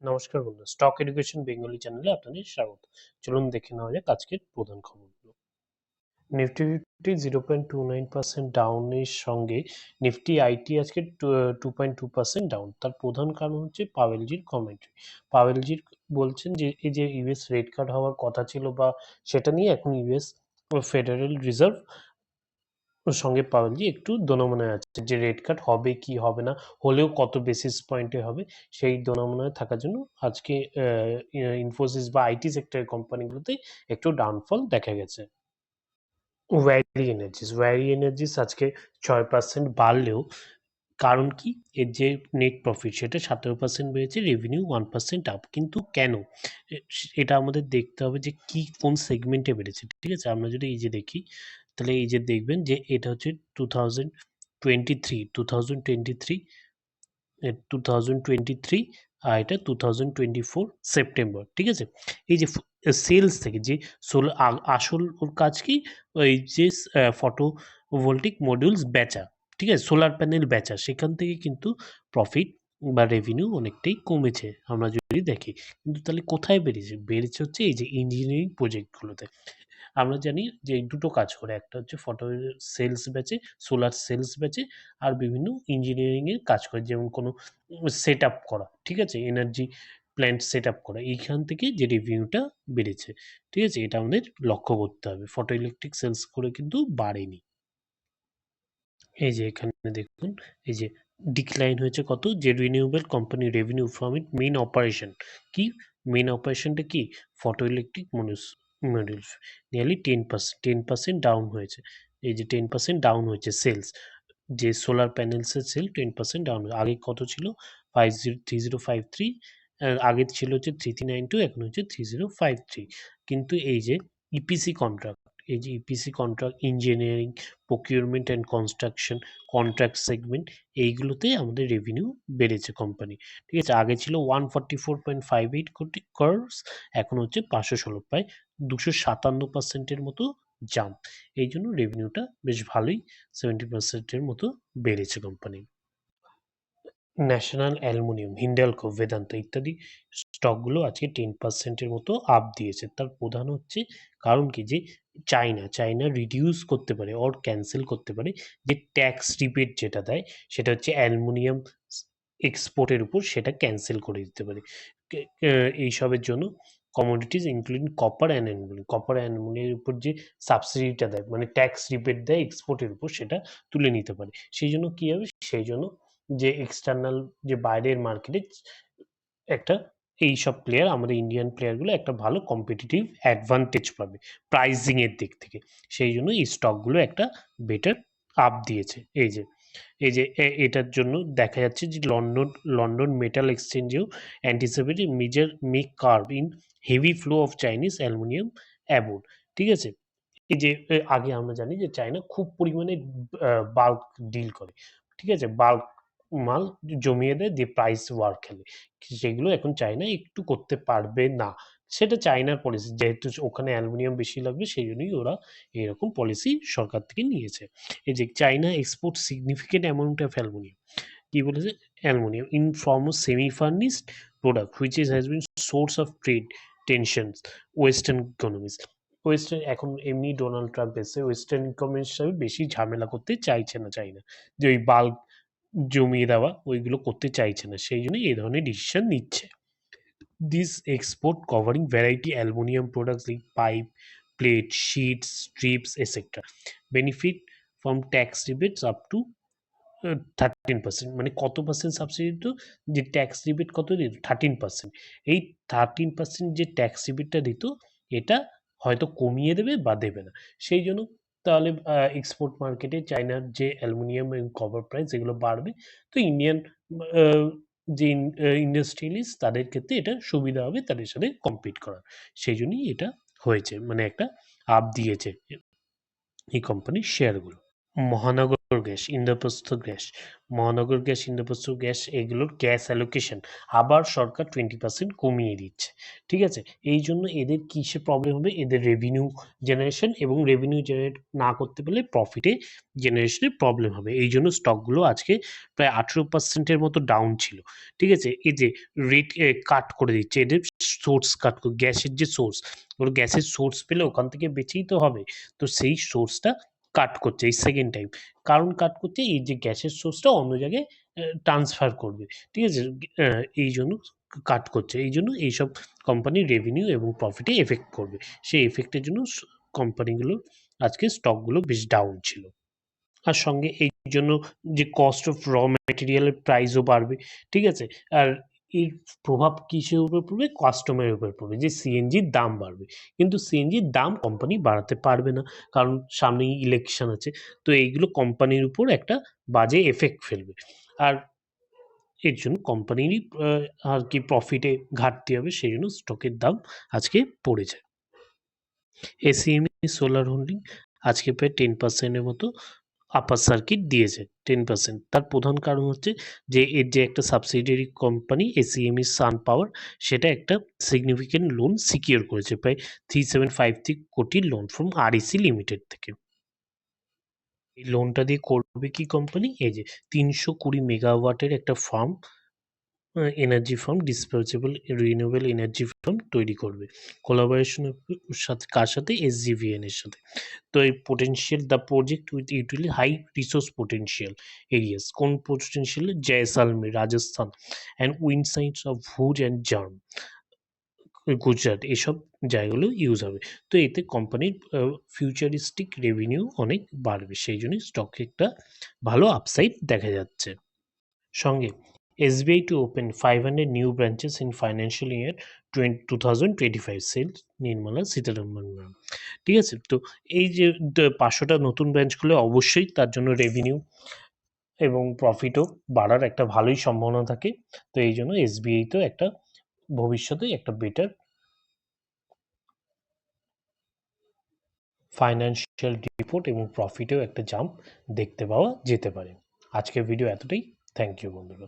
নমস্কার বন্ধু, stock education Bengali চ্যানেলে আপনাদের স্বাগত। চলুন দেখে নেওয়া যাক আজকের প্রধান খবরগুলো। নিফটি ফিফটি 0.29% ডাউনের সঙ্গে নিফটি আইটি আজকে 2.2% ডাউন। তার প্রধান কারণ হচ্ছে পাওয়েলজির কমেন্ট্রি। পাওয়েলজির বলছেন যে এই যে ইউএস রেট কাট হওয়ার কথা ছিল বা সেটা নিয়ে এখন ইউএস ফেডারেল রিজার্ভ ওর সঙ্গে পাওয়েলজি একটু দোনোমনায় আছে যে রেট কাট হবে কি হবে না, হলেও কত বেসিস পয়েন্টে হবে, সেই দোনোমনায় থাকার জন্য আজকে ইনফোসিস বা আইটি সেক্টরের কোম্পানিগুলোতে একটু ডাউনফল দেখা গেছে। ওয়ারি এনার্জিস আজকে 6% বাড়লেও কারণ কি, এর যে নেট প্রফিট সেটা 17% বেড়েছে, রেভিনিউ 1% আপ। কিন্তু কেন, এটা আমাদের দেখতে হবে যে কি কোন সেগমেন্টে বেড়েছে। ঠিক আছে, আমরা যদি এই যে দেখি তাহলে এই যে দেখবেন যে এটা হচ্ছে 2023 আর এটা 2024 সেপ্টেম্বর। ঠিক আছে, এই যে সেলস থেকে যে আসল ওর কাজ কি, ওই যে ফটো ভোল্টিক মডিউলস বেচা, ঠিক আছে, সোলার প্যানেল বেচা, সেখান থেকে কিন্তু প্রফিট বা রেভিনিউ অনেকটাই কমেছে আমরা যদি দেখি। কিন্তু তাহলে কোথায় বেড়েছে, বেড়েছে হচ্ছে এই যে ইঞ্জিনিয়ারিং প্রজেক্টগুলোতে। আমরা জানি যে এই দুটো কাজ করে, একটা হচ্ছে ফটো সেলস বেচে, সোলার সেলস বেচে, আর বিভিন্ন ইঞ্জিনিয়ারিং এর কাজ করে, যেমন কোনো সেট আপ করা, ঠিক আছে, এনার্জি প্ল্যান্ট সেট আপ করা, এইখান থেকে যে রেভিনিউটা বেড়েছে। ঠিক আছে, এটা আমাদের লক্ষ্য করতে হবে, ফটো ইলেকট্রিক সেলস করে কিন্তু বাড়েনি। এই যে এখানে দেখুন, এই যে ডিক্লাইন হয়েছে কত, যে renewable company revenue from it main operation, কি মেইন অপারেশনটা কি, photo electric modules, nearly 10% down হয়েছে। এই যে 10% ডাউন হয়েছে সেলস, যে সোলার প্যানেলসের সেল 10% ডাউন। আগে কত ছিল, 3053, আগে ছিল হচ্ছে 3392, এখন হচ্ছে 3053। কিন্তু এই যে ইপিসি কন্ট্রাক্ট, এই যে EPC contract, engineering, procurement and construction, contract segment, এইগুলোতে আমাদের রেভিনিউ বেড়েছে কোম্পানি। ঠিক আছে, আগে ছিল 144.58 কোটি করস, এখন হচ্ছে 516, প্রায় 257%-এর মতো জাম্প। এই জন্য রেভিনিউটা বেশ ভালোই 70%-এর মতো বেড়েছে company. National aluminium, Hindalco, Vedanta ইত্যাদি স্টকগুলো আজকে 10%-এর মতো আপ দিয়েছে। তার প্রধান হচ্ছে কারণ কি, যে চায়না রিডিউস করতে পারে অর ক্যান্সেল করতে পারে যে ট্যাক্স রিবেট যেটা দেয়, সেটা হচ্ছে অ্যালুমিনিয়াম এক্সপোর্টের উপর, সেটা ক্যান্সেল করে দিতে পারে। এইসবের জন্য কমোডিটিস ইনক্লুডিং কপার অ্যান্ড অ্যালুমিনিয়ামের উপর যে সাবসিডিটা দেয়, মানে ট্যাক্স রিবেট দেয় এক্সপোর্টের উপর, সেটা তুলে নিতে পারে। সেই জন্য কি হবে, সেই জন্য যে এক্সটার্নাল, যে বাইরের মার্কেটে একটা, এইসব প্লেয়ার, আমাদের ইন্ডিয়ান প্লেয়ারগুলো একটা ভালো কম্পিটিটিভ অ্যাডভান্টেজ পাবে প্রাইসিং এর দিক থেকে। সেই জন্য এই স্টকগুলো একটা বেটার আপ দিয়েছে। এটার জন্য দেখা যাচ্ছে যে লন্ডন মেটাল এক্সচেঞ্জেও anticipated major make curve in heavy flow of Chinese aluminium aboard. ঠিক আছে, এই যে আগে আমরা জানি যে চায়না খুব পরিমাণে বাল্ক ডিল করে, ঠিক আছে, বাল্ক মাল জমিয়ে দেয় দিয়ে প্রাইস ওয়ার খেলে, সেগুলো এখন চায়না একটু করতে পারবে না। সেটা চায়নার পলিসি, যেহেতু ওখানে অ্যালুমিনিয়াম বেশি লাগবে, সেই জন্যই ওরা এরকম পলিসি সরকার থেকে নিয়েছে। এই যে China export significant amount of aluminium, কি বলেছে, aluminium in form of semi furnished product which is has been source of trade tensions western economies. Western, এখন এমনি ডোনাল্ড ট্রাম্প এসে ওয়েস্টার্ন ইকোনমির সাথে বেশি ঝামেলা করতে চাইছে না চাইনা, যে ওই বাল্ক জমিয়ে দেওয়া ওইগুলো করতে চাইছে না, সেই জন্য এই ধরনের ডিসিশন নিচ্ছে। This export covering variety aluminium products like pipe, plate, sheets, strips etcetera benefit from tax rebates up to 13%। মানে কত পার্সেন্ট সাবসিডি দিত, যে ট্যাক্স রিবেট কত দিত, 13%। এই 13% যে ট্যাক্স রিবেটটা দিত, এটা হয়তো কমিয়ে দেবে বা দেবে না। সেই জন্য তাহলে এক্সপোর্ট মার্কেটে চায়নার যে অ্যালুমিনিয়াম এবং কপার প্রাইস এগুলো বাড়বে, তো ইন্ডিয়ান যে ইন্ডাস্ট্রিয়ালিস্ট তাদের ক্ষেত্রে এটা সুবিধা হবে তাদের সাথে কম্পিট করার। সেই জন্যই এটা হয়েছে, মানে একটা আপ দিয়েছে এই কোম্পানির শেয়ারগুলো। মহানগর গ্যাস, ইন্দ্রপ্রস্থ গ্যাস, মহানগর গ্যাস, ইন্দ্রপ্রস্থ গ্যাস এগুলোর গ্যাস অ্যালোকেশন আবার সরকার 20% কমিয়ে দিচ্ছে। ঠিক আছে? এই জন্য এদের কিসে প্রবলেম হবে? এদের রেভিনিউ জেনারেশন এবং রেভিনিউ জেনারেট না করতে পারলে প্রফিটে জেনারেশনে প্রবলেম হবে। এই জন্য স্টকগুলো আজকে প্রায় 18% এর মতো ডাউন ছিল। ঠিক আছে? এই যে রেট কাট করে দিচ্ছে। এদের সোর্স কাট গ্যাসের যে সোর্স, ওর গ্যাসের সোর্স পেলে ওখান থেকে বেচেই তো হবে। তো সেই সোর্সটা কাট করছে এই সেকেন্ড টাইম। কারণ কাট করছে এই যে গ্যাসের সোর্সটা অন্য জায়গায় ট্রান্সফার করবে। ঠিক আছে? এইজন্য কাট করছে। এইজন্য এইসব কোম্পানির রেভিনিউ এবং প্রফিটে এফেক্ট করবে। সেই এফেক্টের জন্য কোম্পানিগুলোর আজকে স্টকগুলো বেশ ডাউন ছিল। আর সঙ্গে এই জন্য যে কস্ট অফ র ম্যাটেরিয়ালের প্রাইসও বাড়বে। ঠিক আছে? আর এর প্রভাব কিসের উপর পড়বে? কাস্টমারের উপর পড়বে যে সিএনজির দাম বাড়বে। কিন্তু সিএনজির দাম কোম্পানি বাড়াতে পারবে না। কারণ সামনেই ইলেকশন আছে। তো এইগুলো কোম্পানির উপর একটা বাজে এফেক্ট ফেলবে। আর এর জন্য কোম্পানিরই আর কি প্রফিটে ঘাটতি হবে সেজন্য স্টকের দাম আজকে পড়েছে। এসিএমই সোলার হোল্ডিং আজকে প্রায় 10% এর মতো আপার সার্কিট দিয়েছে 10%। তার প্রধান কারণ হচ্ছে যে এর যে একটা সাবসিডিয়ারি কোম্পানি এসিএমই সান পাওয়ার সেটা একটা সিগনিফিক্যান্ট লোন সিকিউর করেছে প্রায় 3753 কোটি লোন ফ্রম আরইসি লিমিটেড থেকে। এই লোনটা দিয়ে করবে কি কোম্পানি? এই যে 320 মেগাওয়াটের একটা farm energy farm disposable renewable energy farm তৈরি করবে। কোলাবোরেশন সাথে কার সাথে? এসজেভিএন এর সাথে। তো এই potential the project with utility high resource potential areas কোন potential? Jaisalmer Rajasthan and wind sites of Bhuj and জার্ম গুজরাট এসব জায়গাগুলো ইউজ হবে। তো এতে কোম্পানির ফিউচারিস্টিক রেভিনিউ অনেক বাড়বে। সেই জন্যই স্টকে একটা ভালো আপসাইড দেখা যাচ্ছে। সঙ্গে SBI to open 500 new branches in financial year 2025 sales Nirmala Sitharaman ma'am. ঠিক আছে? তো এই যে 500টা নতুন ব্রাঞ্চ খুলে অবশ্যই তার জন্য রেভিনিউ এবং প্রফিটও বাড়ার একটা ভালোই সম্ভাবনা থাকে। তো এইজন্য SBI তেও একটা ভবিষ্যতে একটা বেটার ফাইন্যান্সিয়াল রিপোর্ট এবং প্রফিটেও একটা জাম্প দেখতে পাওয়া যেতে পারে। আজকের ভিডিও এতটাই। থ্যাংক ইউ বন্ধুরা।